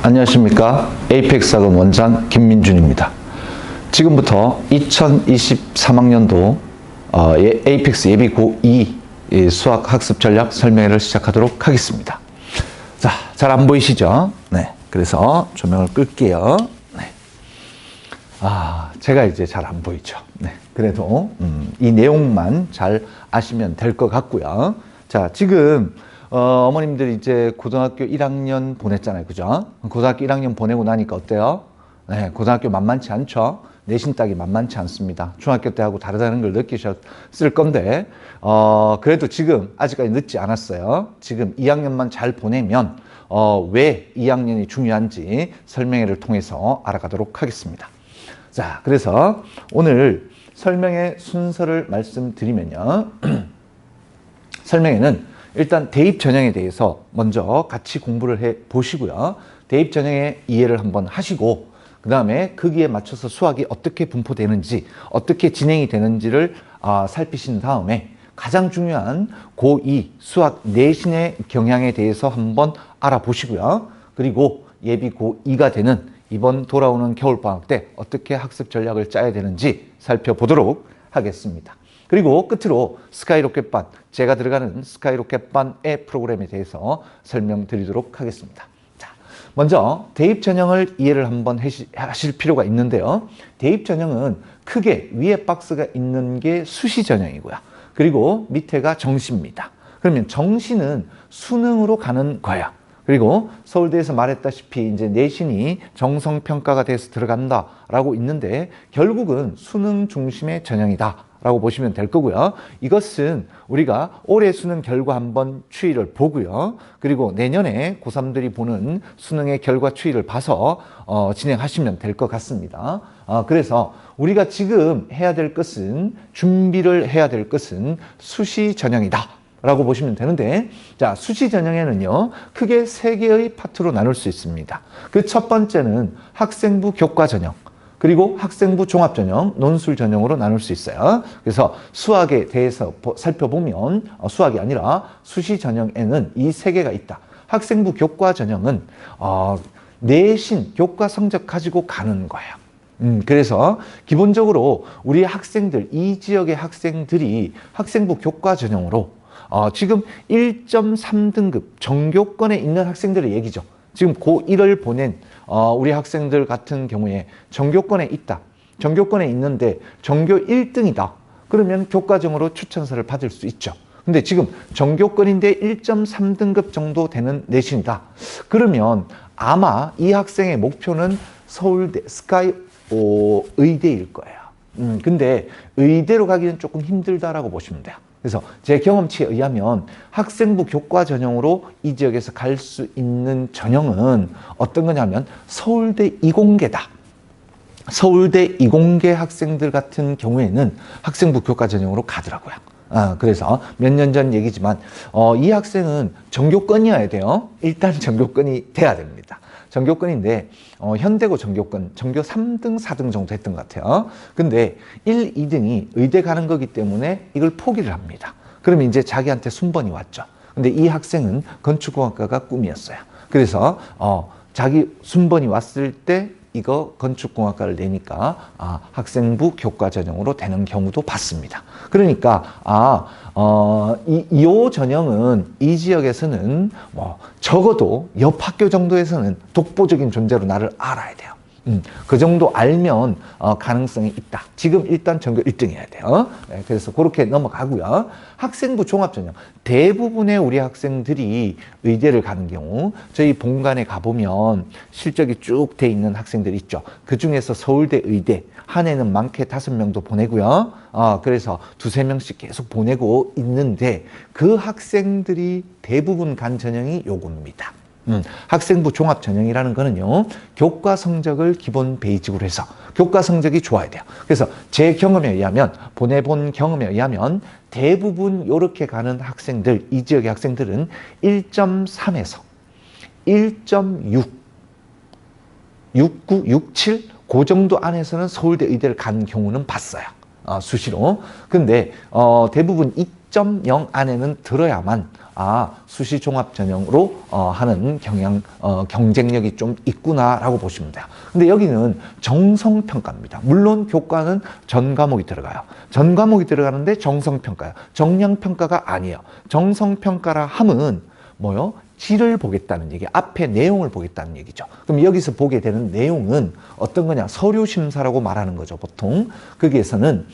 안녕하십니까. 에이펙스 학원 원장 김민준입니다. 지금부터 2023학년도 에이펙스 예비 고2 수학 학습 전략 설명회를 시작하도록 하겠습니다. 자, 잘 안 보이시죠? 네. 그래서 조명을 끌게요. 네. 제가 이제 잘 안 보이죠. 네. 그래도 이 내용만 잘 아시면 될 것 같고요. 자, 지금 어머님들이 이제 고등학교 1학년 보냈잖아요. 그죠? 고등학교 1학년 보내고 나니까 어때요? 네, 고등학교 만만치 않죠? 내신 따기 만만치 않습니다. 중학교 때하고 다르다는 걸 느끼셨을 건데, 그래도 지금 아직까지 늦지 않았어요. 지금 2학년만 잘 보내면, 왜 2학년이 중요한지 설명회를 통해서 알아가도록 하겠습니다. 자, 그래서 오늘 설명회 순서를 말씀드리면요. 설명회는 일단 대입 전형에 대해서 먼저 같이 공부를 해 보시고요. 대입 전형의 이해를 한번 하시고 그 다음에 거기에 맞춰서 수학이 어떻게 분포되는지 어떻게 진행이 되는지를 살피신 다음에 가장 중요한 고2 수학 내신의 경향에 대해서 한번 알아보시고요. 그리고 예비 고2가 되는 이번 돌아오는 겨울방학 때 어떻게 학습 전략을 짜야 되는지 살펴보도록 하겠습니다. 그리고 끝으로 스카이로켓반, 제가 들어가는 스카이로켓반의 프로그램에 대해서 설명드리도록 하겠습니다. 자, 먼저 대입 전형을 이해를 한번 하실 필요가 있는데요. 대입 전형은 크게 위에 박스가 있는 게 수시 전형이고요. 그리고 밑에가 정시입니다. 그러면 정시는 수능으로 가는 거야. 그리고 서울대에서 말했다시피 이제 내신이 정성평가가 돼서 들어간다라고 있는데 결국은 수능 중심의 전형이다. 라고 보시면 될 거고요. 이것은 우리가 올해 수능 결과 한번 추이를 보고요. 그리고 내년에 고3들이 보는 수능의 결과 추이를 봐서 진행하시면 될 것 같습니다. 그래서 우리가 지금 해야 될 것은 준비를 해야 될 것은 수시 전형이다. 라고 보시면 되는데 자, 수시 전형에는요. 크게 3개의 파트로 나눌 수 있습니다. 그 첫 번째는 학생부 교과 전형. 그리고 학생부 종합전형, 논술 전형으로 나눌 수 있어요. 그래서 수학에 대해서 살펴보면 수학이 아니라 수시 전형에는 이 3개가 있다. 학생부 교과 전형은 내신 교과 성적 가지고 가는 거예요. 그래서 기본적으로 우리 학생들, 이 지역의 학생들이 학생부 교과 전형으로 지금 1.3등급 정교권에 있는 학생들의 얘기죠. 지금 고1을 보낸 우리 학생들 같은 경우에 정교권에 있다. 정교권에 있는데 전교 1등이다. 그러면 교과정으로 추천서를 받을 수 있죠. 근데 지금 정교권인데 1.3등급 정도 되는 내신이다. 그러면 아마 이 학생의 목표는 서울대 스카이 의대일 거예요. 근데 의대로 가기는 조금 힘들다라고 보시면 돼요. 그래서 제 경험치에 의하면 학생부 교과 전형으로 이 지역에서 갈 수 있는 전형은 어떤 거냐면 서울대 이공계다. 서울대 이공계 학생들 같은 경우에는 학생부 교과 전형으로 가더라고요. 그래서 몇 년 전 얘기지만 이 학생은 정교권이어야 돼요. 일단 정교권이 돼야 됩니다. 정교권인데 현대고 정교권, 전교 3등, 4등 정도 했던 것 같아요. 근데 1, 2등이 의대 가는 거기 때문에 이걸 포기를 합니다. 그러면 이제 자기한테 순번이 왔죠. 근데 이 학생은 건축공학과가 꿈이었어요. 그래서 자기 순번이 왔을 때 이거 건축공학과를 내니까 학생부 교과 전형으로 되는 경우도 봤습니다. 그러니까 이 전형은 이 지역에서는 뭐 적어도 옆 학교 정도에서는 독보적인 존재로 나를 알아야 돼요. 그 정도 알면 가능성이 있다. 지금 일단 전교 1등이어야 돼요. 네, 그래서 그렇게 넘어가고요. 학생부 종합전형. 대부분의 우리 학생들이 의대를 가는 경우 저희 본관에 가보면 실적이 쭉 돼 있는 학생들이 있죠. 그중에서 서울대 의대 한 해는 많게 5명도 보내고요. 그래서 2~3명씩 계속 보내고 있는데 그 학생들이 대부분 간 전형이 요겁니다. 학생부 종합전형이라는 거는요, 교과 성적을 기본 베이직으로 해서 교과 성적이 좋아야 돼요. 그래서 제 경험에 의하면, 보내본 경험에 의하면 대부분 이렇게 가는 학생들, 이 지역의 학생들은 1.3에서 1.6, 69, 67, 그 정도 안에서는 서울대 의대를 간 경우는 봤어요. 수시로. 근데 대부분 2.0 안에는 들어야만 수시 종합 전형으로 하는 경쟁력이 좀 있구나라고 보시면 돼요. 근데 여기는 정성평가입니다. 물론 교과는 전 과목이 들어가요. 전 과목이 들어가는데 정성평가요. 정량평가가 아니에요. 정성평가라 함은 뭐요? 질을 보겠다는 얘기, 앞에 내용을 보겠다는 얘기죠. 그럼 여기서 보게 되는 내용은 어떤 거냐? 서류 심사라고 말하는 거죠, 보통. 거기에서는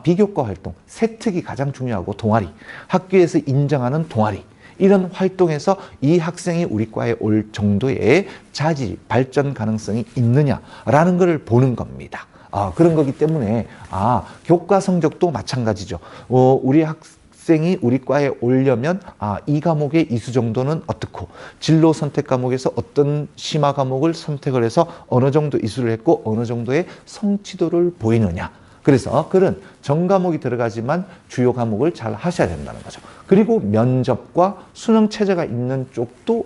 비교과 활동, 세특이 가장 중요하고 동아리, 학교에서 인정하는 동아리, 이런 활동에서 이 학생이 우리 과에 올 정도의 자질, 발전 가능성이 있느냐라는 것을 보는 겁니다. 그런 거기 때문에 교과 성적도 마찬가지죠. 우리 학생이 우리 과에 오려면 이 과목의 이수 정도는 어떻고, 진로 선택 과목에서 어떤 심화 과목을 선택을 해서 어느 정도 이수를 했고 어느 정도의 성취도를 보이느냐. 그래서 그런 전 과목이 들어가지만 주요 과목을 잘 하셔야 된다는 거죠. 그리고 면접과 수능 체제가 있는 쪽도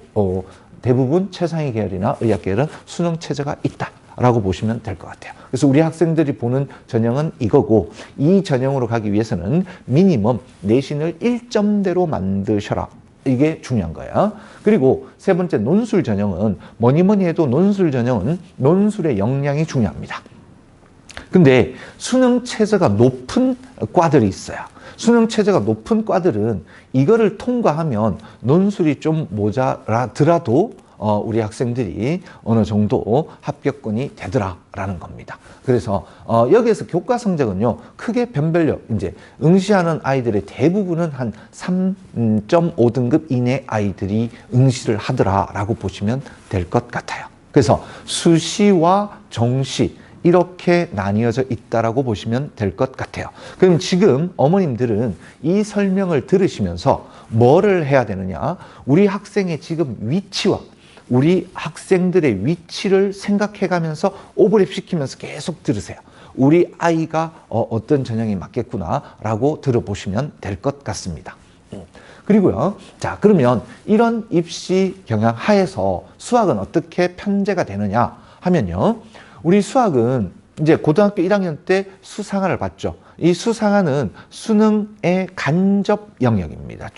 대부분 최상위 계열이나 의학 계열은 수능 체제가 있다라고 보시면 될 것 같아요. 그래서 우리 학생들이 보는 전형은 이거고, 이 전형으로 가기 위해서는 미니멈 내신을 1점대로 만드셔라. 이게 중요한 거야. 그리고 세 번째 논술 전형은 뭐니 해도 논술 전형은 논술의 역량이 중요합니다. 근데 수능 체제가 높은 과들이 있어요. 수능 체제가 높은 과들은 이거를 통과하면 논술이 좀 모자라더라도 우리 학생들이 어느 정도 합격권이 되더라라는 겁니다. 그래서 여기에서 교과 성적은요, 크게 변별력, 이제 응시하는 아이들의 대부분은 한 3.5등급 이내 아이들이 응시를 하더라라고 보시면 될 것 같아요. 그래서 수시와 정시 이렇게 나뉘어져 있다라고 보시면 될 것 같아요. 그럼 지금 어머님들은 이 설명을 들으시면서 뭐를 해야 되느냐? 우리 학생의 지금 위치와 우리 학생들의 위치를 생각해 가면서 오버랩 시키면서 계속 들으세요. 우리 아이가 어떤 전형이 맞겠구나라고 들어보시면 될 것 같습니다. 그리고요, 자, 그러면 이런 입시 경향 하에서 수학은 어떻게 편제가 되느냐 하면요, 우리 수학은 이제 고등학교 1학년 때 수상화를 봤죠. 이 수상화는 수능의 간접 영역입니다.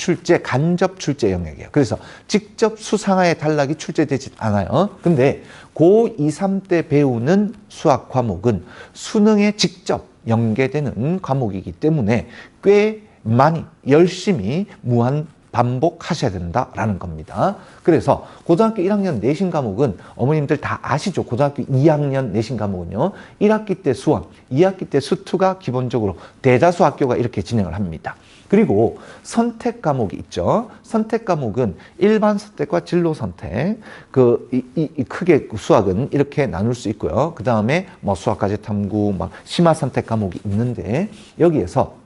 간접 출제 영역이에요. 그래서 직접 수상화의 단락이 출제되지 않아요. 근데 고2, 3 때 배우는 수학 과목은 수능에 직접 연계되는 과목이기 때문에 꽤 많이 열심히 무한 반복하셔야 된다라는 겁니다. 그래서 고등학교 1학년 내신 과목은 어머님들 다 아시죠? 고등학교 2학년 내신 과목은요, 1학기 때 수원, 2학기 때 수투가 기본적으로 대다수 학교가 이렇게 진행을 합니다. 그리고 선택 과목이 있죠. 선택 과목은 일반 선택과 진로 선택, 크게 수학은 이렇게 나눌 수 있고요. 그 다음에 뭐 수학과제 탐구, 심화 선택 과목이 있는데, 여기에서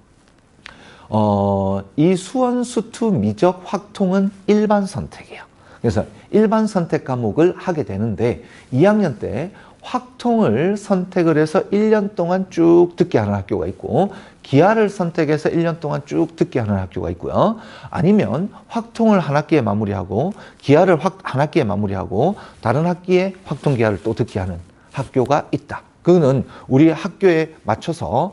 이 수원, 수투, 미적, 확통은 일반 선택이에요. 그래서 일반 선택 과목을 하게 되는데 2학년 때 확통을 선택을 해서 1년 동안 쭉 듣게 하는 학교가 있고, 기하를 선택해서 1년 동안 쭉 듣게 하는 학교가 있고요. 아니면 확통을 한 학기에 마무리하고 기하를 한 학기에 마무리하고 다른 학기에 확통 기하를 또 듣게 하는 학교가 있다. 그거는 우리 학교에 맞춰서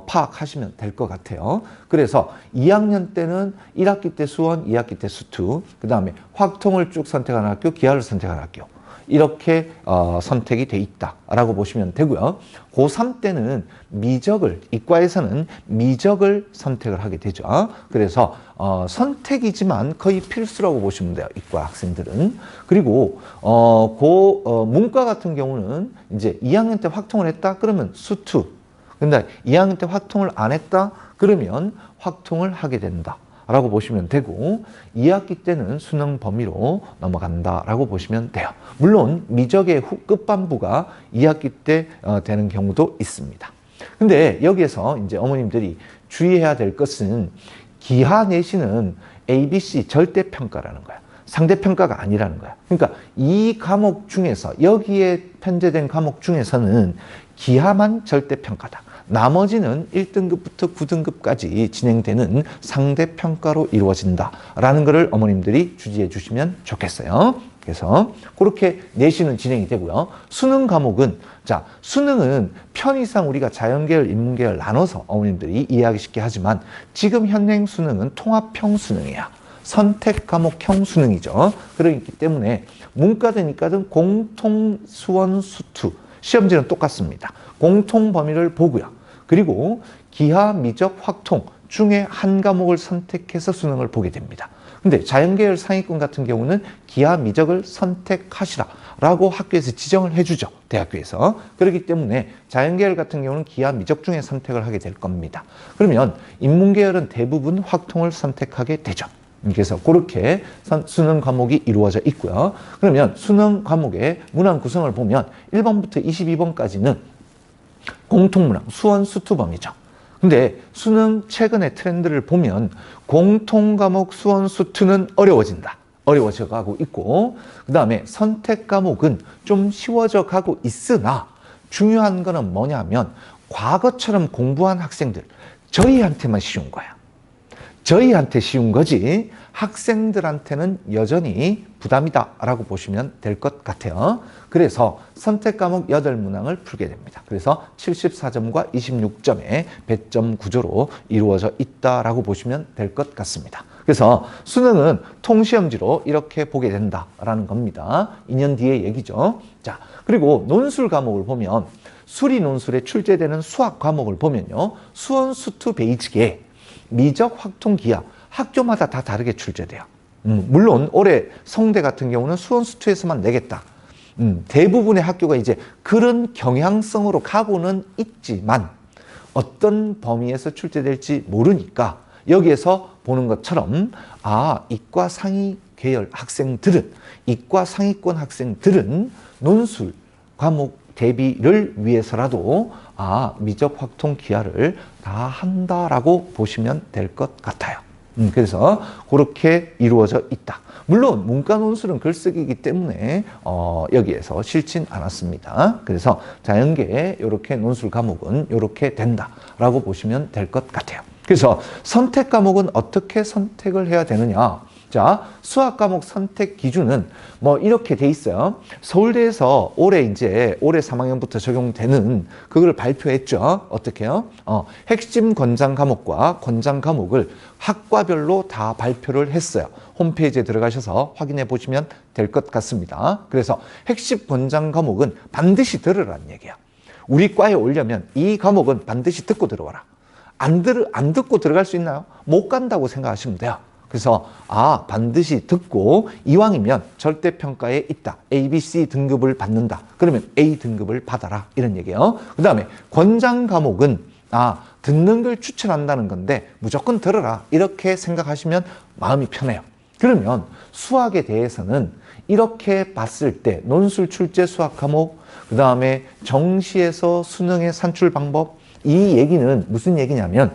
파악하시면 될 것 같아요. 그래서 2학년 때는 1학기 때 수원, 2학기 때 수투, 그 다음에 확통을 쭉 선택하는 학교, 기하를 선택하는 학교, 이렇게 선택이 돼 있다라고 보시면 되고요. 고3 때는 미적을, 이과에서는 미적을 선택을 하게 되죠. 그래서 선택이지만 거의 필수라고 보시면 돼요, 이과 학생들은. 그리고 문과 같은 경우는 이제 2학년 때 확통을 했다 그러면 수투, 근데 2학년 때 확통을 안 했다 그러면 확통을 하게 된다 라고 보시면 되고, 2학기 때는 수능 범위로 넘어간다라고 보시면 돼요. 물론 미적의 끝반부가 2학기 때 되는 경우도 있습니다. 근데 여기에서 이제 어머님들이 주의해야 될 것은 기하 내신은 ABC 절대평가라는 거야. 상대평가가 아니라는 거야. 그러니까 이 과목 중에서, 여기에 편제된 과목 중에서는 기하만 절대평가다. 나머지는 1등급부터 9등급까지 진행되는 상대평가로 이루어진다라는 것을 어머님들이 주지해 주시면 좋겠어요. 그래서 그렇게 내신은 진행이 되고요. 수능 과목은, 자, 수능은 편의상 우리가 자연계열, 인문계열 나눠서 어머님들이 이해하기 쉽게 하지만 지금 현행 수능은 통합형 수능이야. 선택 과목형 수능이죠. 그렇기 때문에 문과든 이과든 공통 수원 수투 시험지는 똑같습니다. 공통 범위를 보고요. 그리고 기하, 미적, 확통 중에 한 과목을 선택해서 수능을 보게 됩니다. 근데 자연계열 상위권 같은 경우는 기하, 미적을 선택하시라라고 학교에서 지정을 해주죠. 대학교에서. 그렇기 때문에 자연계열 같은 경우는 기하, 미적 중에 선택을 하게 될 겁니다. 그러면 인문계열은 대부분 확통을 선택하게 되죠. 그래서 그렇게 수능 과목이 이루어져 있고요. 그러면 수능 과목의 문항 구성을 보면 1번부터 22번까지는 공통문항, 수원 수투범위죠. 근데 수능 최근의 트렌드를 보면 공통 과목 수원 수투는 어려워져 가고 있고, 그 다음에 선택 과목은 좀 쉬워져 가고 있으나 중요한 거는 뭐냐면 과거처럼 공부한 학생들, 저희한테만 쉬운 거야. 저희한테 쉬운 거지 학생들한테는 여전히 부담이다 라고 보시면 될 것 같아요. 그래서 선택 과목 8문항을 풀게 됩니다. 그래서 74점과 26점의 배점 구조로 이루어져 있다라고 보시면 될 것 같습니다. 그래서 수능은 통시험지로 이렇게 보게 된다라는 겁니다. 2년 뒤의 얘기죠. 자, 그리고 논술 과목을 보면 수리 논술에 출제되는 수학 과목을 보면요. 수원 수투 베이직에 미적, 확통, 기하 학교마다 다 다르게 출제돼요. 물론 올해 성대 같은 경우는 수원 수투에서만 내겠다. 대부분의 학교가 이제 그런 경향성으로 가고는 있지만 어떤 범위에서 출제될지 모르니까 여기에서 보는 것처럼 이과 상위 계열 학생들은, 이과 상위권 학생들은 논술 과목 대비를 위해서라도 미적, 확통, 기하를 다 한다라고 보시면 될 것 같아요. 그래서 그렇게 이루어져 있다. 물론 문과 논술은 글쓰기이기 때문에 여기에서 싫진 않았습니다. 그래서 자연계의 이렇게 논술 과목은 이렇게 된다라고 보시면 될 것 같아요. 그래서 선택 과목은 어떻게 선택을 해야 되느냐? 자, 수학 과목 선택 기준은 뭐 이렇게 돼 있어요. 서울대에서 올해 3학년부터 적용되는 그걸 발표했죠. 어떻게요? 핵심 권장 과목과 권장 과목을 학과별로 다 발표를 했어요. 홈페이지에 들어가셔서 확인해 보시면 될 것 같습니다. 그래서 핵심 권장 과목은 반드시 들으라는 얘기야. 우리 과에 오려면 이 과목은 반드시 듣고 들어와라. 안 듣고 들어갈 수 있나요? 못 간다고 생각하시면 돼요. 그래서 반드시 듣고 이왕이면 절대평가에 있다. A, B, C 등급을 받는다. 그러면 A 등급을 받아라. 이런 얘기예요. 그 다음에 권장 과목은 듣는 걸 추천한다는 건데 무조건 들어라. 이렇게 생각하시면 마음이 편해요. 그러면 수학에 대해서는 이렇게 봤을 때 논술 출제 수학 과목, 그 다음에 정시에서 수능의 산출 방법, 이 얘기는 무슨 얘기냐면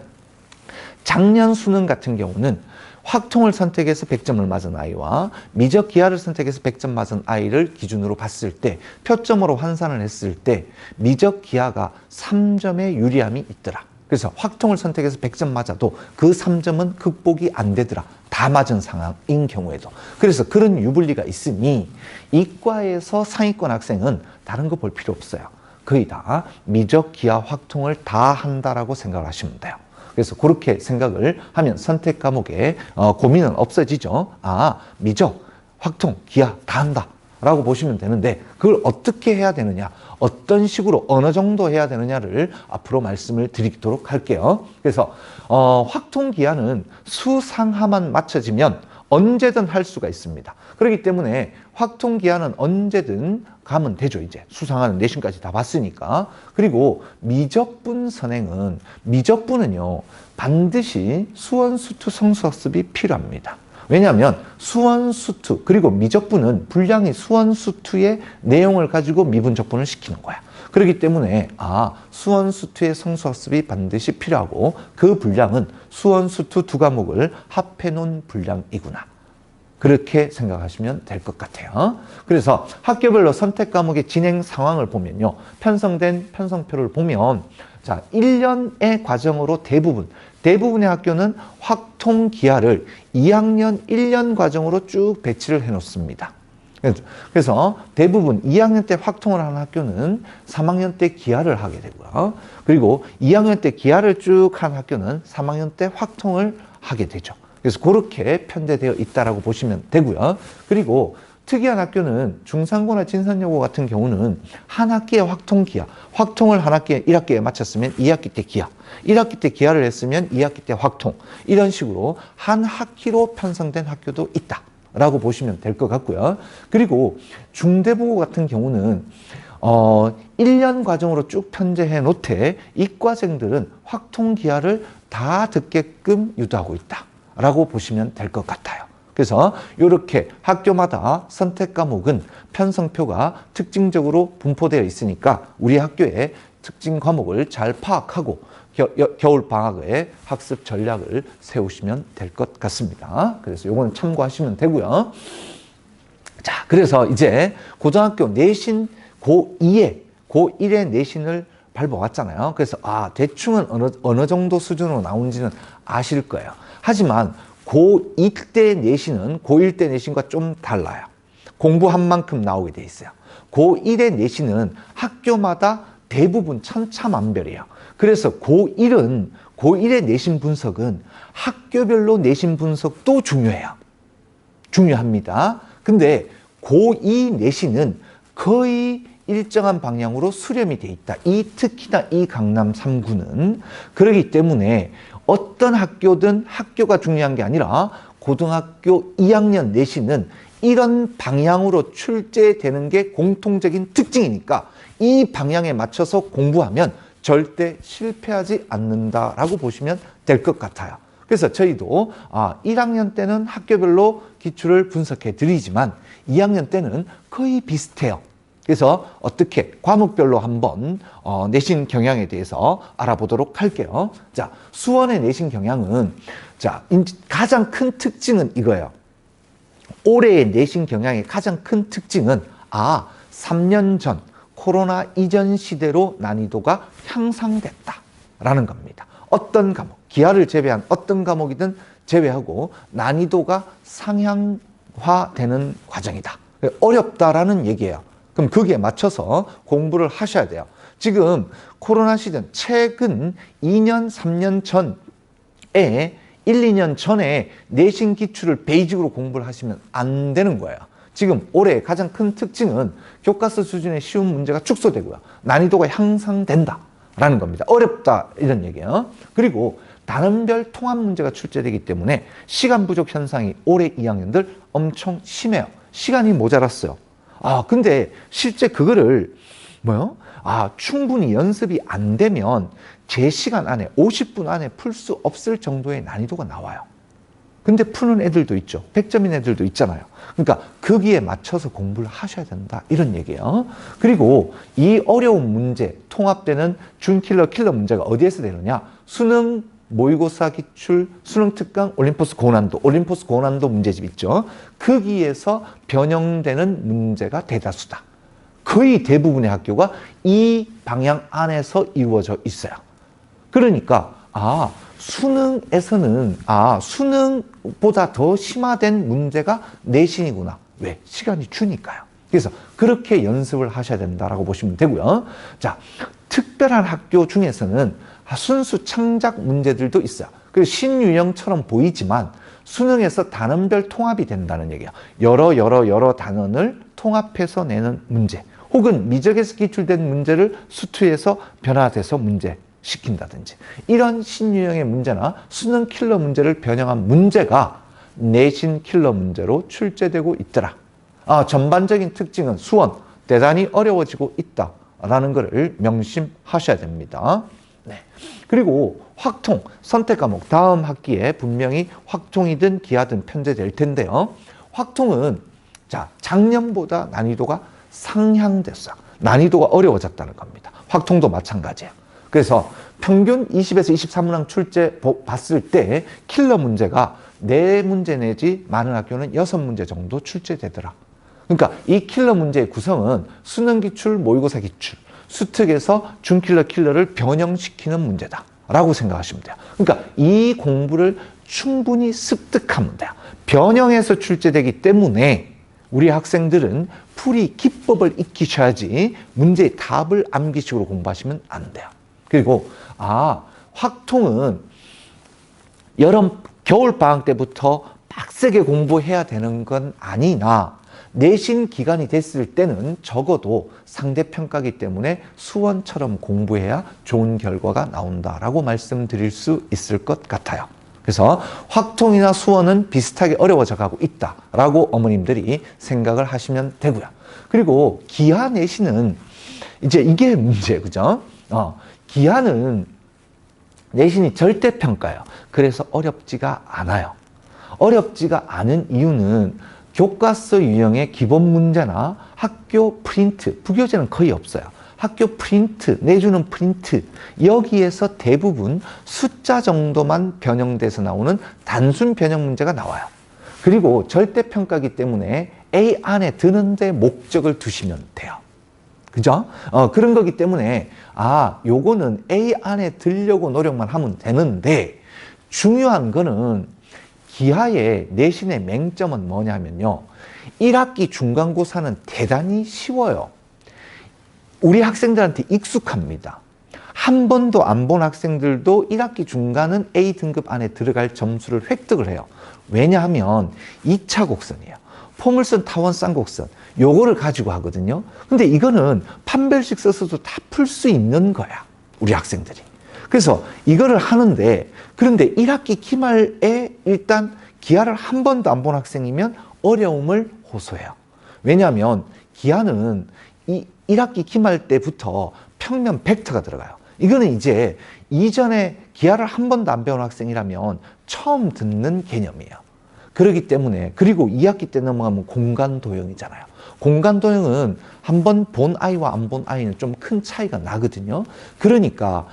작년 수능 같은 경우는 확통을 선택해서 100점을 맞은 아이와 미적 기하를 선택해서 100점 맞은 아이를 기준으로 봤을 때 표점으로 환산을 했을 때 미적 기하가 3점의 유리함이 있더라. 그래서 확통을 선택해서 100점 맞아도 그 3점은 극복이 안 되더라. 다 맞은 상황인 경우에도. 그래서 그런 유불리가 있으니 이과에서 상위권 학생은 다른 거 볼 필요 없어요. 거의 다 미적 기하 확통을 다 한다라고 생각을 하시면 돼요. 그래서 그렇게 생각을 하면 선택 과목에 고민은 없어지죠. 미적, 확통, 기하 다 한다 라고 보시면 되는데 그걸 어떻게 해야 되느냐, 어떤 식으로 어느 정도 해야 되느냐를 앞으로 말씀을 드리도록 할게요. 그래서 확통, 기하는 수상하만 맞춰지면 언제든 할 수가 있습니다. 그렇기 때문에 확통, 기하는 언제든 가면 되죠. 이제 수상하는 내신까지 다 봤으니까. 그리고 미적분 선행은, 미적분은요 반드시 수원 수투 성수학습이 필요합니다. 왜냐하면 수원 수투 그리고 미적분은 분량이 수원 수투의 내용을 가지고 미분적분을 시키는 거야. 그렇기 때문에 수원 수투의 성수학습이 반드시 필요하고 그 분량은 수원 수투 두 과목을 합해 놓은 분량이구나. 그렇게 생각하시면 될 것 같아요. 그래서 학교별로 선택 과목의 진행 상황을 보면요. 편성된 편성표를 보면 자, 1년의 과정으로 대부분의 학교는 확통 기하를 2학년 1년 과정으로 쭉 배치를 해 놓습니다. 그래서 대부분 2학년 때 확통을 하는 학교는 3학년 때 기하를 하게 되고요. 그리고 2학년 때 기하를 쭉 한 학교는 3학년 때 확통을 하게 되죠. 그래서 그렇게 편제되어 있다라고 보시면 되고요. 그리고 특이한 학교는 중상고나 진산여고 같은 경우는 한 학기의 확통 기하, 확통을 한 학기에 1학기에 마쳤으면 2학기 때 기하, 1학기 때 기하를 했으면 2학기 때 확통, 이런 식으로 한 학기로 편성된 학교도 있다 라고 보시면 될 것 같고요. 그리고 중대부고 같은 경우는 1년 과정으로 쭉 편제해 놓되 이과생들은 확통 기하를 다 듣게끔 유도하고 있다 라고 보시면 될 것 같아요. 그래서 이렇게 학교마다 선택 과목은 편성표가 특징적으로 분포되어 있으니까 우리 학교의 특징 과목을 잘 파악하고 겨울방학에 학습 전략을 세우시면 될 것 같습니다. 그래서 요거는 참고하시면 되고요. 자, 그래서 이제 고등학교 내신 고1의 내신을 밟아왔잖아요. 그래서 대충은 어느 정도 수준으로 나오는지는 아실 거예요. 하지만 고2 때 내신은 고1 때 내신과 좀 달라요. 공부한 만큼 나오게 돼 있어요. 고1의 내신은 학교마다 대부분 천차만별이에요. 그래서 고1의 내신 분석은 학교별로 내신 분석도 중요합니다. 근데 고2 내신은 거의 일정한 방향으로 수렴이 돼 있다. 특히나 이 강남 3구는 그렇기 때문에 어떤 학교든 학교가 중요한 게 아니라 고등학교 2학년 내신은 이런 방향으로 출제되는 게 공통적인 특징이니까 이 방향에 맞춰서 공부하면 절대 실패하지 않는다라고 보시면 될 것 같아요. 그래서 저희도 1학년 때는 학교별로 기출을 분석해 드리지만 2학년 때는 거의 비슷해요. 그래서 어떻게 과목별로 한번 내신 경향에 대해서 알아보도록 할게요. 자, 수원의 내신 경향은 가장 큰 특징은 이거예요. 올해의 내신 경향의 가장 큰 특징은 3년 전 코로나 이전 시대로 난이도가 향상됐다라는 겁니다. 어떤 과목, 기하를 제외한 어떤 과목이든 제외하고 난이도가 상향화되는 과정이다. 어렵다라는 얘기예요. 그럼 거기에 맞춰서 공부를 하셔야 돼요. 지금 코로나 시즌 최근 2년, 3년 전에 1, 2년 전에 내신 기출을 베이직으로 공부를 하시면 안 되는 거예요. 지금 올해 가장 큰 특징은 교과서 수준의 쉬운 문제가 축소되고요. 난이도가 향상된다라는 겁니다. 어렵다 이런 얘기예요. 그리고 단원별 통합 문제가 출제되기 때문에 시간 부족 현상이 올해 2학년들 엄청 심해요. 시간이 모자랐어요. 근데 실제 그거를 충분히 연습이 안 되면 제 시간 안에 50분 안에 풀 수 없을 정도의 난이도가 나와요. 근데 푸는 애들도 있죠. 100점인 애들도 있잖아요. 그러니까 거기에 맞춰서 공부를 하셔야 된다 이런 얘기예요. 그리고 이 어려운 문제, 통합되는 준킬러 킬러 문제가 어디에서 되느냐? 수능 모의고사 기출, 수능 특강, 올림포스 고난도 문제집 있죠. 거기에서 변형되는 문제가 대다수다. 거의 대부분의 학교가 이 방향 안에서 이루어져 있어요. 그러니까 수능에서는 수능보다 더 심화된 문제가 내신이구나. 왜? 시간이 주니까요. 그래서 그렇게 연습을 하셔야 된다라고 보시면 되고요. 자, 특별한 학교 중에서는 순수 창작 문제들도 있어요. 그래서 신유형처럼 보이지만 수능에서 단원별 통합이 된다는 얘기예요. 여러 단원을 통합해서 내는 문제. 혹은 미적에서 기출된 문제를 수투에서 변화돼서 문제 시킨다든지 이런 신유형의 문제나 수능 킬러 문제를 변형한 문제가 내신 킬러 문제로 출제되고 있더라. 전반적인 특징은 수원 대단히 어려워지고 있다라는 것을 명심하셔야 됩니다. 네. 그리고 확통, 선택 과목 다음 학기에 분명히 확통이든 기하든 편제될 텐데요. 확통은 작년보다 난이도가 상향됐어요. 난이도가 어려워졌다는 겁니다. 확통도 마찬가지예요. 그래서 평균 20에서 23문항 출제 봤을 때 킬러 문제가 4문제 내지 많은 학교는 6문제 정도 출제되더라. 그러니까 이 킬러 문제의 구성은 수능 기출, 모의고사 기출, 수특에서 준킬러 킬러를 변형시키는 문제다 라고 생각하시면 돼요. 그러니까 이 공부를 충분히 습득하면 돼요. 변형해서 출제되기 때문에 우리 학생들은 풀이 기법을 익히셔야지 문제의 답을 암기식으로 공부하시면 안 돼요. 그리고 확통은 겨울 방학 때부터 빡세게 공부해야 되는 건 아니나 내신 기간이 됐을 때는 적어도 상대평가이기 때문에 수원처럼 공부해야 좋은 결과가 나온다라고 말씀드릴 수 있을 것 같아요. 그래서 확통이나 수원은 비슷하게 어려워져 가고 있다라고 어머님들이 생각을 하시면 되고요. 그리고 기하 내신은 이제 이게 문제예요. 그죠? 기하는 내신이 절대평가예요. 그래서 어렵지가 않아요. 어렵지가 않은 이유는 교과서 유형의 기본 문제나 학교 프린트, 부교재는 거의 없어요. 학교 프린트, 내주는 프린트, 여기에서 대부분 숫자 정도만 변형돼서 나오는 단순 변형 문제가 나와요. 그리고 절대평가이기 때문에 A 안에 드는데 목적을 두시면 돼요. 그죠? 그런 거기 때문에 요거는 A 안에 들려고 노력만 하면 되는데 중요한 거는 기하의 내신의 맹점은 뭐냐면요. 1학기 중간고사는 대단히 쉬워요. 우리 학생들한테 익숙합니다. 한 번도 안 본 학생들도 1학기 중간은 A등급 안에 들어갈 점수를 획득을 해요. 왜냐하면 2차 곡선이에요. 포물선, 타원, 쌍곡선 요거를 가지고 하거든요. 근데 이거는 판별식 써서도 다 풀 수 있는 거야. 우리 학생들이. 그래서 이거를 하는데 그런데 1학기 기말에 일단 기하를 한 번도 안 본 학생이면 어려움을 호소해요. 왜냐하면 기하는 이 1학기 기말 때부터 평면 벡터가 들어가요. 이거는 이제 이전에 기하를 한 번도 안 배운 학생이라면 처음 듣는 개념이에요. 그렇기 때문에 그리고 2학기 때 넘어가면 공간도형이잖아요. 공간도형은 한 번 본 아이와 안 본 아이는 좀 큰 차이가 나거든요. 그러니까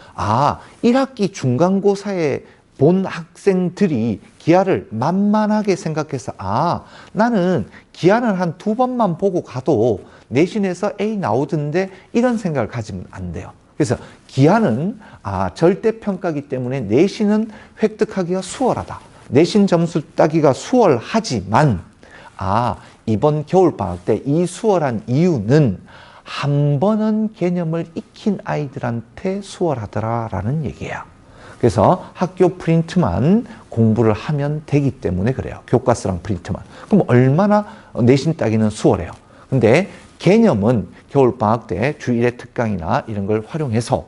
1학기 중간고사에 본 학생들이 기하를 만만하게 생각해서 나는 기하는 한 2번만 보고 가도 내신에서 A 나오던데 이런 생각을 가지면 안 돼요. 그래서 기하는 절대평가이기 때문에 내신은 획득하기가 수월하다. 내신 점수 따기가 수월하지만 이번 겨울방학 때 이 수월한 이유는 한 번은 개념을 익힌 아이들한테 수월하더라라는 얘기예요. 그래서 학교 프린트만 공부를 하면 되기 때문에 그래요. 교과서랑 프린트만. 그럼 얼마나 내신 따기는 수월해요. 근데 개념은 겨울방학 때 주 1회 특강이나 이런 걸 활용해서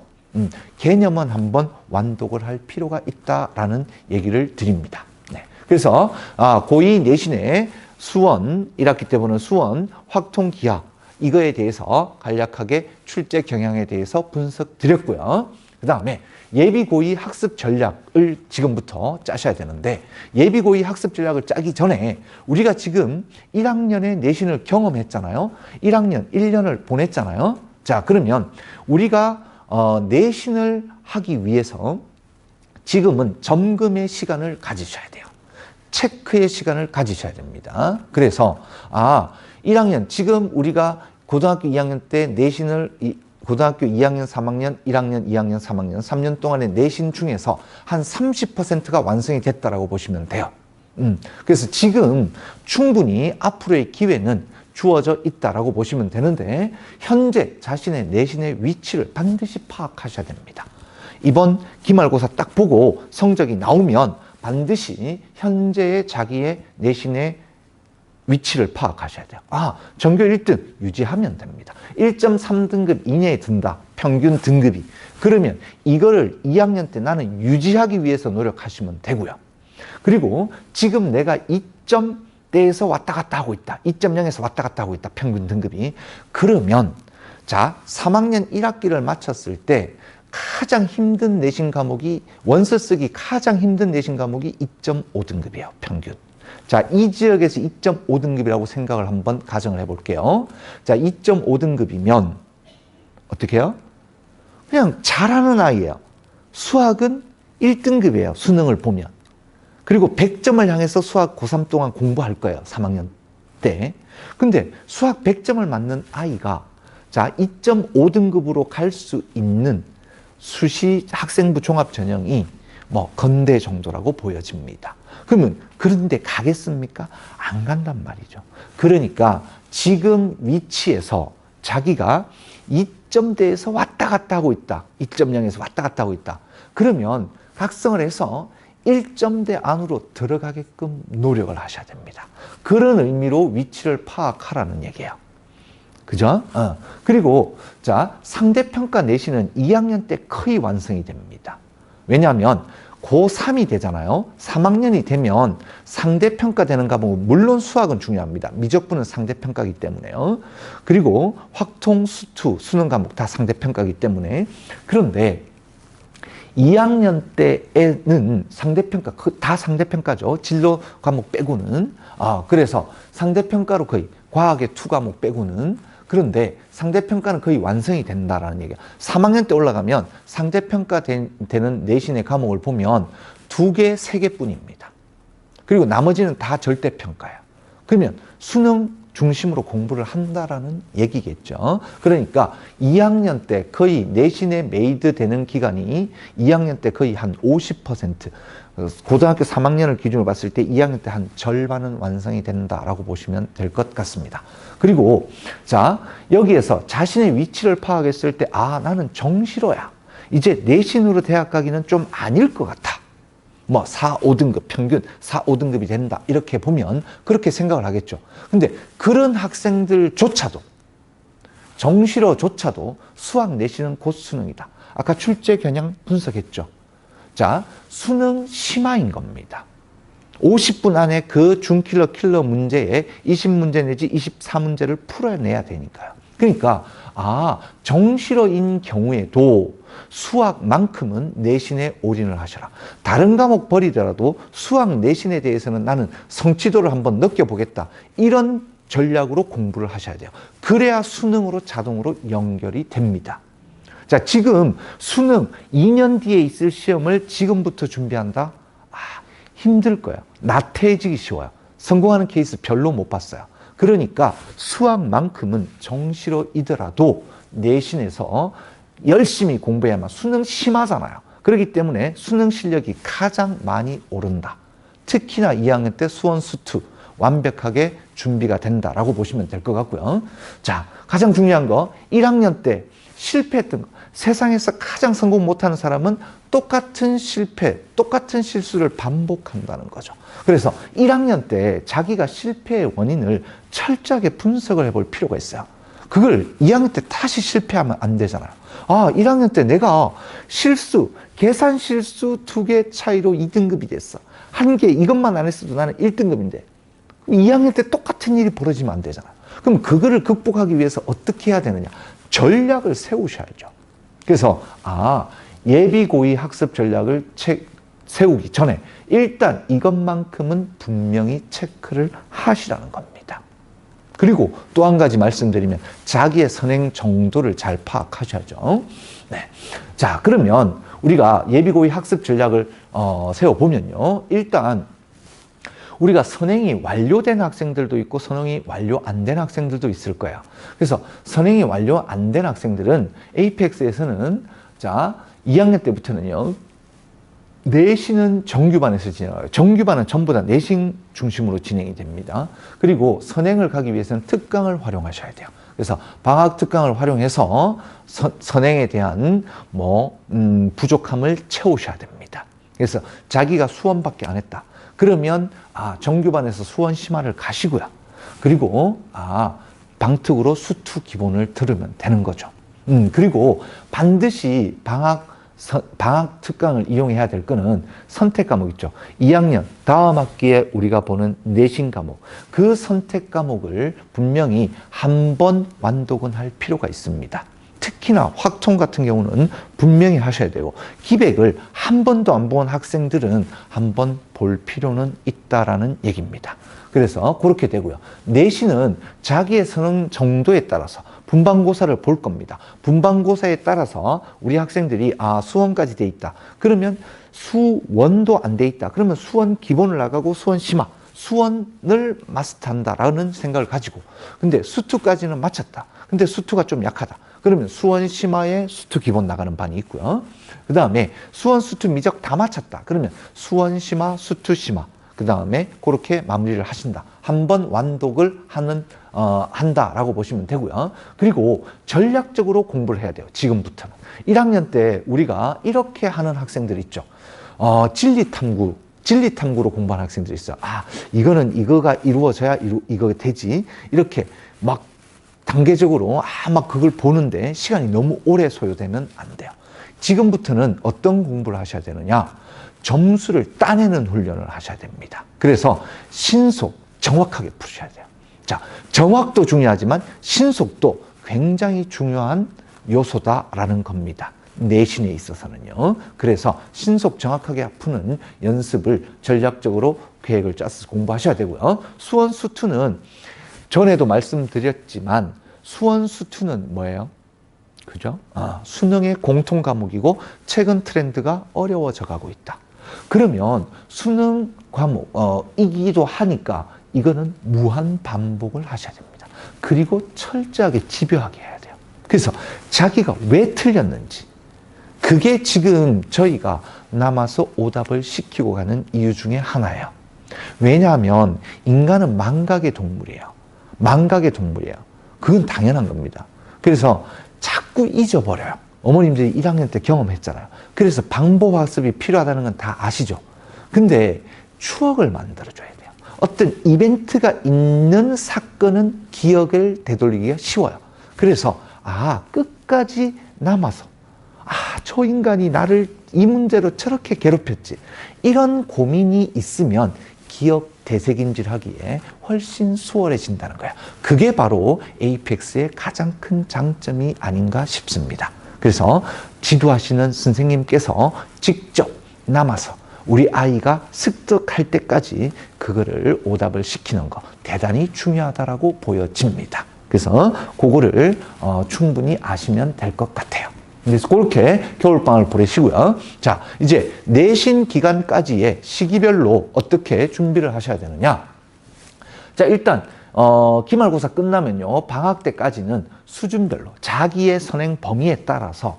개념은 한번 완독을 할 필요가 있다라는 얘기를 드립니다. 네. 그래서 고2 내신에 수원, 1학기 때 보는 수원, 확통, 기하 이거에 대해서 간략하게 출제 경향에 대해서 분석 드렸고요. 그 다음에 예비 고2 학습 전략을 지금부터 짜셔야 되는데 예비 고2 학습 전략을 짜기 전에 우리가 지금 1학년의 내신을 경험했잖아요. 1학년 1년을 보냈잖아요. 자, 그러면 우리가 내신을 하기 위해서 지금은 점검의 시간을 가지셔야 돼요. 체크의 시간을 가지셔야 됩니다. 그래서 1학년 지금 우리가 고등학교 2학년 때 내신을 고등학교 2학년, 3학년, 1학년, 2학년, 3학년 3년 동안의 내신 중에서 한 30%가 완성이 됐다라고 보시면 돼요. 그래서 지금 충분히 앞으로의 기회는 주어져 있다라고 보시면 되는데 현재 자신의 내신의 위치를 반드시 파악하셔야 됩니다. 이번 기말고사 딱 보고 성적이 나오면 반드시 현재의 자기의 내신의 위치를 파악하셔야 돼요. 전교 1등 유지하면 됩니다. 1.3등급 이내에 든다. 평균 등급이. 그러면 이거를 2학년 때 나는 유지하기 위해서 노력하시면 되고요. 그리고 지금 내가 2점대에서 왔다 갔다 하고 있다. 2.0에서 왔다 갔다 하고 있다. 평균 등급이. 그러면 자 3학년 1학기를 마쳤을 때 가장 힘든 내신 과목이 원서 쓰기 가장 힘든 내신 과목이 2.5등급이에요. 평균. 자, 이 지역에서 2.5등급이라고 생각을 한번 가정을 해볼게요. 자, 2.5등급이면 어떻게 해요? 그냥 잘하는 아이예요. 수학은 1등급이에요. 수능을 보면. 그리고 100점을 향해서 수학 고3 동안 공부할 거예요. 3학년 때. 근데 수학 100점을 맞는 아이가 자 2.5등급으로 갈 수 있는 수시 학생부 종합 전형이 뭐 건대 정도라고 보여집니다. 그러면 그런데 가겠습니까? 안 간단 말이죠. 그러니까 지금 위치에서 자기가 2점대에서 왔다 갔다 하고 있다. 2.0에서 왔다 갔다 하고 있다. 그러면 각성을 해서 1점대 안으로 들어가게끔 노력을 하셔야 됩니다. 그런 의미로 위치를 파악하라는 얘기예요. 그죠? 그리고 자 상대평가 내신은 2학년 때 거의 완성이 됩니다. 왜냐하면 고3이 되잖아요. 3학년이 되면 상대평가 되는 과목은 물론 수학은 중요합니다. 미적분은 상대평가이기 때문에요. 그리고 확통, 수투, 수능 과목 다 상대평가이기 때문에 그런데 2학년 때에는 상대평가, 다 상대평가죠. 진로 과목 빼고는. 그래서 상대평가로 거의 과학의 2 과목 빼고는 그런데 상대평가는 거의 완성이 된다라는 얘기야. 3학년 때 올라가면 상대평가 되는 내신의 과목을 보면 2개, 3개 뿐입니다. 그리고 나머지는 다 절대평가야. 그러면 수능 중심으로 공부를 한다라는 얘기겠죠. 그러니까 2학년 때 거의 내신에 메이드 되는 기간이 2학년 때 거의 한 50%, 고등학교 3학년을 기준으로 봤을 때 2학년 때 한 절반은 완성이 된다라고 보시면 될 것 같습니다. 그리고 자 여기에서 자신의 위치를 파악했을 때 나는 정시로야. 이제 내신으로 대학 가기는 좀 아닐 것 같아. 뭐 4, 5등급 평균 4, 5등급이 된다 이렇게 보면 그렇게 생각을 하겠죠. 근데 그런 학생들조차도 정시로조차도 수학 내신은 곧 수능이다. 아까 출제 겨냥 분석했죠. 자 수능 심화인 겁니다. 50분 안에 그 준킬러 문제에 20문제 내지 24문제를 풀어내야 되니까요. 그러니까 정시로인 경우에도 수학만큼은 내신에 올인을 하셔라. 다른 과목 버리더라도 수학 내신에 대해서는 나는 성취도를 한번 느껴보겠다. 이런 전략으로 공부를 하셔야 돼요. 그래야 수능으로 자동으로 연결이 됩니다. 자, 지금 수능 2년 뒤에 있을 시험을 지금부터 준비한다? 힘들 거예요. 나태해지기 쉬워요. 성공하는 케이스 별로 못 봤어요. 그러니까 수학만큼은 정시로이더라도 내신에서 열심히 공부해야만 수능 심하잖아요. 그렇기 때문에 수능 실력이 가장 많이 오른다. 특히나 2학년 때 수원 수투 완벽하게 준비가 된다라고 보시면 될 것 같고요. 자, 가장 중요한 거 1학년 때 실패했던 거. 세상에서 가장 성공 못하는 사람은 똑같은 실패, 똑같은 실수를 반복한다는 거죠. 그래서 1학년 때 자기가 실패의 원인을 철저하게 분석을 해볼 필요가 있어요. 그걸 2학년 때 다시 실패하면 안 되잖아요. 1학년 때 내가 계산 실수 2개 차이로 2등급이 됐어. 1개 이것만 안 했어도 나는 1등급인데 2학년 때 똑같은 일이 벌어지면 안 되잖아요. 그럼 그거를 극복하기 위해서 어떻게 해야 되느냐? 전략을 세우셔야죠. 그래서 예비고의 학습 전략을 세우기 전에 일단 이것만큼은 분명히 체크를 하시라는 겁니다. 그리고 또 한 가지 말씀드리면 자기의 선행 정도를 잘 파악하셔야죠. 네. 자, 그러면 우리가 예비고의 학습 전략을 세워보면요. 일단 우리가 선행이 완료된 학생들도 있고 선행이 완료 안 된 학생들도 있을 거예요. 그래서 선행이 완료 안 된 학생들은 에이펙스에서는 자 2학년 때부터는요. 내신은 정규반에서 진행해요. 정규반은 전부 다 내신 중심으로 진행이 됩니다. 그리고 선행을 가기 위해서는 특강을 활용하셔야 돼요. 그래서 방학 특강을 활용해서 선행에 대한 부족함을 채우셔야 됩니다. 그래서 자기가 수원밖에 안 했다. 그러면 정규반에서 수원 심화를 가시고요. 그리고 방특으로 수투 기본을 들으면 되는 거죠. 그리고 반드시 방학 특강을 이용해야 될 거는 선택 과목 있죠. 2학년 다음 학기에 우리가 보는 내신 과목, 그 선택 과목을 분명히 한 번 완독은 할 필요가 있습니다. 특히나 확통 같은 경우는 분명히 하셔야 되고 기백을 한 번도 안 본 학생들은 한 번 볼 필요는 있다라는 얘기입니다. 그래서 그렇게 되고요. 내신은 자기의 선행 정도에 따라서 분반고사를 볼 겁니다. 분반고사에 따라서 우리 학생들이 수원까지 돼 있다. 그러면 수원도 안 돼 있다. 그러면 수원 기본을 나가고 수원 심화, 수원을 마스터한다라는 생각을 가지고, 근데 수투까지는 마쳤다. 근데 수투가 좀 약하다. 그러면 수원 심화에 수투 기본 나가는 반이 있고요. 그 다음에 수원 수투 미적 다 마쳤다. 그러면 수원 심화, 수투 심화. 그 다음에 그렇게 마무리를 하신다. 한 번 완독을 한다라고 보시면 되고요. 그리고 전략적으로 공부를 해야 돼요. 지금부터는. 1학년 때 우리가 이렇게 하는 학생들 있죠. 진리탐구로 공부하는 학생들이 있어요. 이거는 이거가 이루어져야 이거 되지. 이렇게 막 단계적으로 막 그걸 보는데 시간이 너무 오래 소요되면 안 돼요. 지금부터는 어떤 공부를 하셔야 되느냐? 점수를 따내는 훈련을 하셔야 됩니다. 그래서 신속, 정확하게 푸셔야 돼요. 자, 정확도 중요하지만 신속도 굉장히 중요한 요소다라는 겁니다. 내신에 있어서는요. 그래서 신속 정확하게 푸는 연습을 전략적으로 계획을 짜서 공부하셔야 되고요. 수원 수투는 전에도 말씀드렸지만 수원 수투는 뭐예요? 그죠? 수능의 공통 과목이고 최근 트렌드가 어려워져 가고 있다. 그러면 수능 과목이기도 하니까 이거는 무한 반복을 하셔야 됩니다. 그리고 철저하게 집요하게 해야 돼요. 그래서 자기가 왜 틀렸는지, 그게 지금 저희가 남아서 오답을 시키고 가는 이유 중에 하나예요. 왜냐하면 인간은 망각의 동물이에요. 망각의 동물이에요. 그건 당연한 겁니다. 그래서 자꾸 잊어버려요. 어머님들이 1학년 때 경험했잖아요. 그래서 방법학습이 필요하다는 건 다 아시죠? 근데 추억을 만들어줘야 돼요. 어떤 이벤트가 있는 사건은 기억을 되돌리기가 쉬워요. 그래서 끝까지 남아서 저 인간이 나를 이 문제로 저렇게 괴롭혔지. 이런 고민이 있으면 기억 되새김질하기에 훨씬 수월해진다는 거예요. 그게 바로 에이펙스의 가장 큰 장점이 아닌가 싶습니다. 그래서 지도하시는 선생님께서 직접 남아서 우리 아이가 습득할 때까지 그거를 오답을 시키는 거 대단히 중요하다라고 보여집니다. 그래서 그거를 충분히 아시면 될 것 같아요. 그래서 그렇게 겨울방학을 보내시고요. 자, 이제 내신 기간까지의 시기별로 어떻게 준비를 하셔야 되느냐. 자, 일단 기말고사 끝나면요, 방학 때까지는 수준별로 자기의 선행 범위에 따라서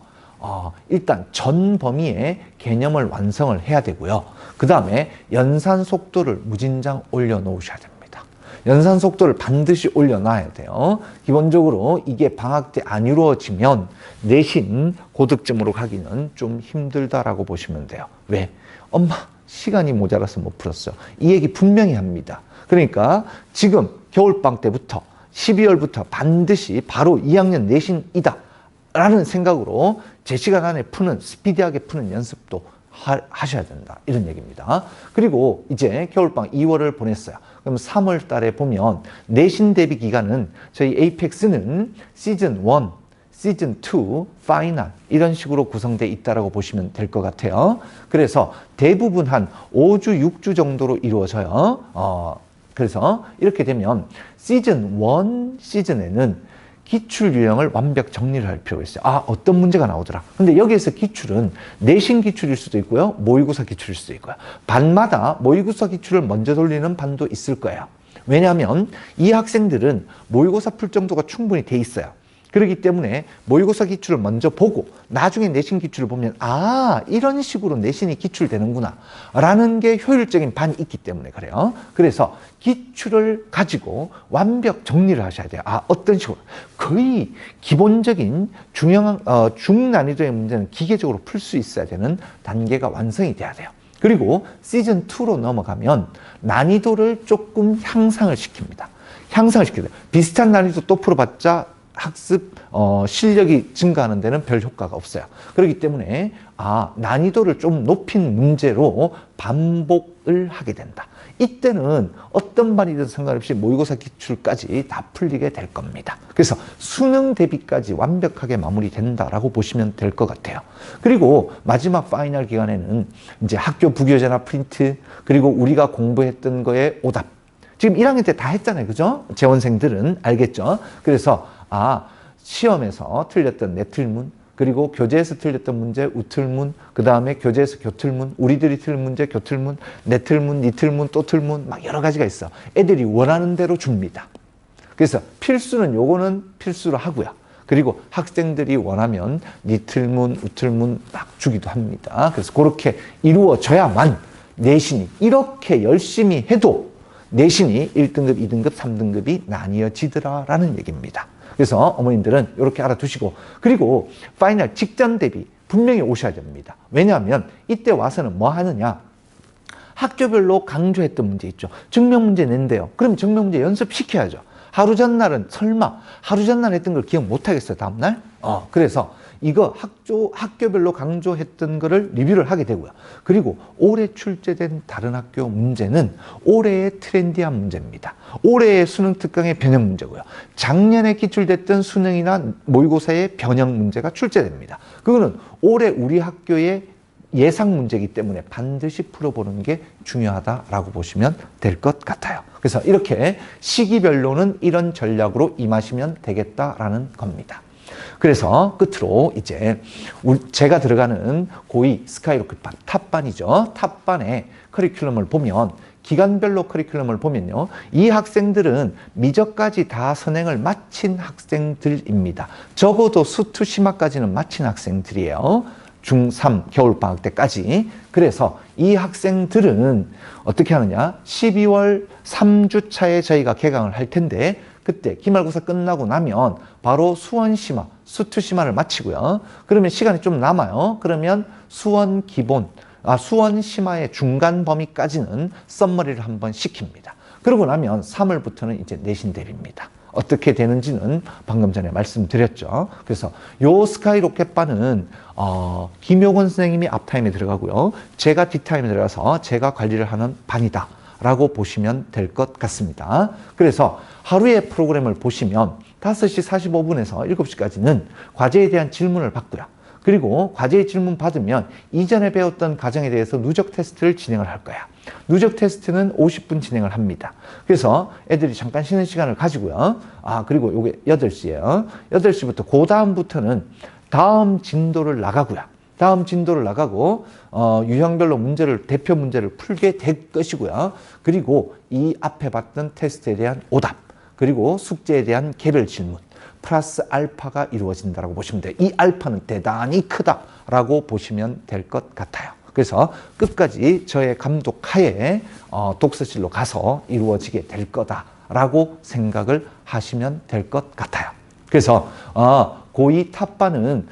일단 전 범위의 개념을 완성을 해야 되고요. 그 다음에 연산 속도를 무진장 올려놓으셔야 됩니다. 연산 속도를 반드시 올려놔야 돼요. 기본적으로 이게 방학 때 안 이루어지면 내신 고득점으로 가기는 좀 힘들다라고 보시면 돼요. 왜? 엄마, 시간이 모자라서 못 풀었어요. 이 얘기 분명히 합니다. 그러니까 지금 겨울방학 때부터 12월부터 반드시 바로 2학년 내신이다 라는 생각으로 제 시간 안에 푸는, 스피디하게 푸는 연습도 하셔야 된다, 이런 얘기입니다. 그리고 이제 겨울방학 2월을 보냈어요. 그럼 3월 달에 보면 내신 대비 기간은 저희 에이펙스는 시즌 1, 시즌 2, 파이널 이런 식으로 구성되어 있다고 보시면 될 것 같아요. 그래서 대부분 한 5주, 6주 정도로 이루어져요. 그래서 이렇게 되면 시즌 1 시즌에는 기출 유형을 완벽 정리를 할 필요가 있어요. 어떤 문제가 나오더라. 근데 여기에서 기출은 내신 기출일 수도 있고요. 모의고사 기출일 수도 있고요. 반마다 모의고사 기출을 먼저 돌리는 반도 있을 거예요. 왜냐하면 이 학생들은 모의고사 풀 정도가 충분히 돼 있어요. 그렇기 때문에 모의고사 기출을 먼저 보고 나중에 내신 기출을 보면 이런 식으로 내신이 기출되는구나 라는 게 효율적인 반이 있기 때문에 그래요. 그래서 기출을 가지고 완벽 정리를 하셔야 돼요. 어떤 식으로. 거의 기본적인 중난이도의 문제는 기계적으로 풀 수 있어야 되는 단계가 완성이 돼야 돼요. 그리고 시즌 2로 넘어가면 난이도를 조금 향상을 시킵니다. 향상을 시켜야 돼요. 비슷한 난이도 또 풀어봤자 학습 실력이 증가하는 데는 별 효과가 없어요. 그렇기 때문에 난이도를 좀 높인 문제로 반복을 하게 된다. 이때는 어떤 반이든 상관없이 모의고사 기출까지 다 풀리게 될 겁니다. 그래서 수능 대비까지 완벽하게 마무리된다라고 보시면 될 것 같아요. 그리고 마지막 파이널 기간에는 이제 학교 부교재나 프린트, 그리고 우리가 공부했던 거에 오답. 지금 1학년 때 다 했잖아요. 그죠? 재원생들은 알겠죠? 그래서 시험에서 틀렸던 내틀문, 그리고 교재에서 틀렸던 문제 우틀문, 그 다음에 교재에서 교틀문, 우리들이 틀린 문제 교틀문, 내틀문, 니틀문, 또 틀문, 막 여러 가지가 있어. 애들이 원하는 대로 줍니다. 그래서 필수는 요거는 필수로 하고요. 그리고 학생들이 원하면 니틀문, 우틀문 막 주기도 합니다. 그래서 그렇게 이루어져야만 내신이, 이렇게 열심히 해도 내신이 1등급, 2등급, 3등급이 나뉘어지더라라는 얘기입니다. 그래서 어머님들은 이렇게 알아두시고, 그리고 파이널 직전 대비 분명히 오셔야 됩니다. 왜냐하면 이때 와서는 뭐 하느냐, 학교별로 강조했던 문제 있죠. 증명문제 낸대요. 그럼 증명문제 연습시켜야죠. 하루 전날은 설마 하루 전날 했던 걸 기억 못 하겠어요, 다음날? 그래서 이거 학교별로 강조했던 거를 리뷰를 하게 되고요. 그리고 올해 출제된 다른 학교 문제는 올해의 트렌디한 문제입니다. 올해의 수능 특강의 변형 문제고요. 작년에 기출됐던 수능이나 모의고사의 변형 문제가 출제됩니다. 그거는 올해 우리 학교의 예상 문제이기 때문에 반드시 풀어보는 게 중요하다라고 보시면 될 것 같아요. 그래서 이렇게 시기별로는 이런 전략으로 임하시면 되겠다라는 겁니다. 그래서 끝으로 이제 제가 들어가는 고2 스카이로켓반 탑반이죠. 탑반의 커리큘럼을 보면, 기간별로 커리큘럼을 보면요, 이 학생들은 미적까지 다 선행을 마친 학생들입니다. 적어도 수투 심화까지는 마친 학생들이에요. 중3 겨울방학 때까지. 그래서 이 학생들은 어떻게 하느냐, 12월 3주차에 저희가 개강을 할 텐데, 그때 기말고사 끝나고 나면 바로 수원심화, 수투심화를 마치고요. 그러면 시간이 좀 남아요. 그러면 수원심화의 중간 범위까지는 썸머리를 한번 시킵니다. 그러고 나면 3월부터는 이제 내신 대비입니다. 어떻게 되는지는 방금 전에 말씀드렸죠. 그래서 요 스카이로켓반은 김효건 선생님이 앞타임에 들어가고요. 제가 뒷타임에 들어가서 제가 관리를 하는 반이다 라고 보시면 될 것 같습니다. 그래서 하루의 프로그램을 보시면 5시 45분에서 7시까지는 과제에 대한 질문을 받고요. 그리고 과제의 질문 받으면 이전에 배웠던 과정에 대해서 누적 테스트를 진행을 할 거야. 누적 테스트는 50분 진행을 합니다. 그래서 애들이 잠깐 쉬는 시간을 가지고요. 그리고 요게 8시예요. 8시부터 그 다음부터는 다음 진도를 나가고요. 다음 진도를 나가고 유형별로 대표 문제를 풀게 될 것이고요. 그리고 이 앞에 봤던 테스트에 대한 오답, 그리고 숙제에 대한 개별 질문, 플러스 알파가 이루어진다고 보시면 돼요. 이 알파는 대단히 크다라고 보시면 될 것 같아요. 그래서 끝까지 저의 감독 하에 독서실로 가서 이루어지게 될 거다라고 생각을 하시면 될 것 같아요. 그래서 고2 탑반은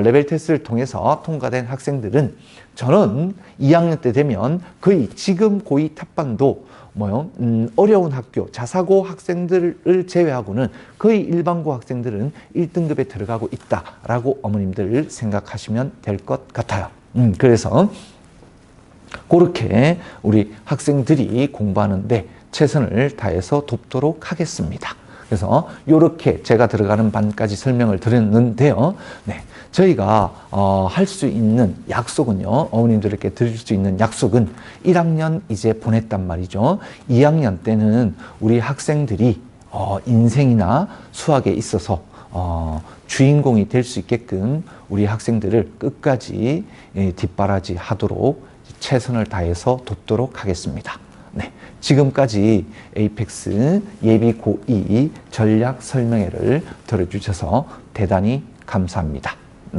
레벨 테스트를 통해서 통과된 학생들은 저는 2학년 때 되면 거의 지금 고2 탑반도 어려운 학교, 자사고 학생들을 제외하고는 거의 일반고 학생들은 1등급에 들어가고 있다라고 어머님들 생각하시면 될 것 같아요. 그래서 그렇게 우리 학생들이 공부하는데 최선을 다해서 돕도록 하겠습니다. 그래서 이렇게 제가 들어가는 반까지 설명을 드렸는데요. 네, 저희가 할 수 있는 약속은요, 어머님들에게 드릴 수 있는 약속은 1학년 이제 보냈단 말이죠. 2학년 때는 우리 학생들이 인생이나 수학에 있어서 주인공이 될 수 있게끔 우리 학생들을 끝까지 뒷바라지 하도록 최선을 다해서 돕도록 하겠습니다. 네, 지금까지 에이펙스 예비 고2 전략 설명회를 들어주셔서 대단히 감사합니다.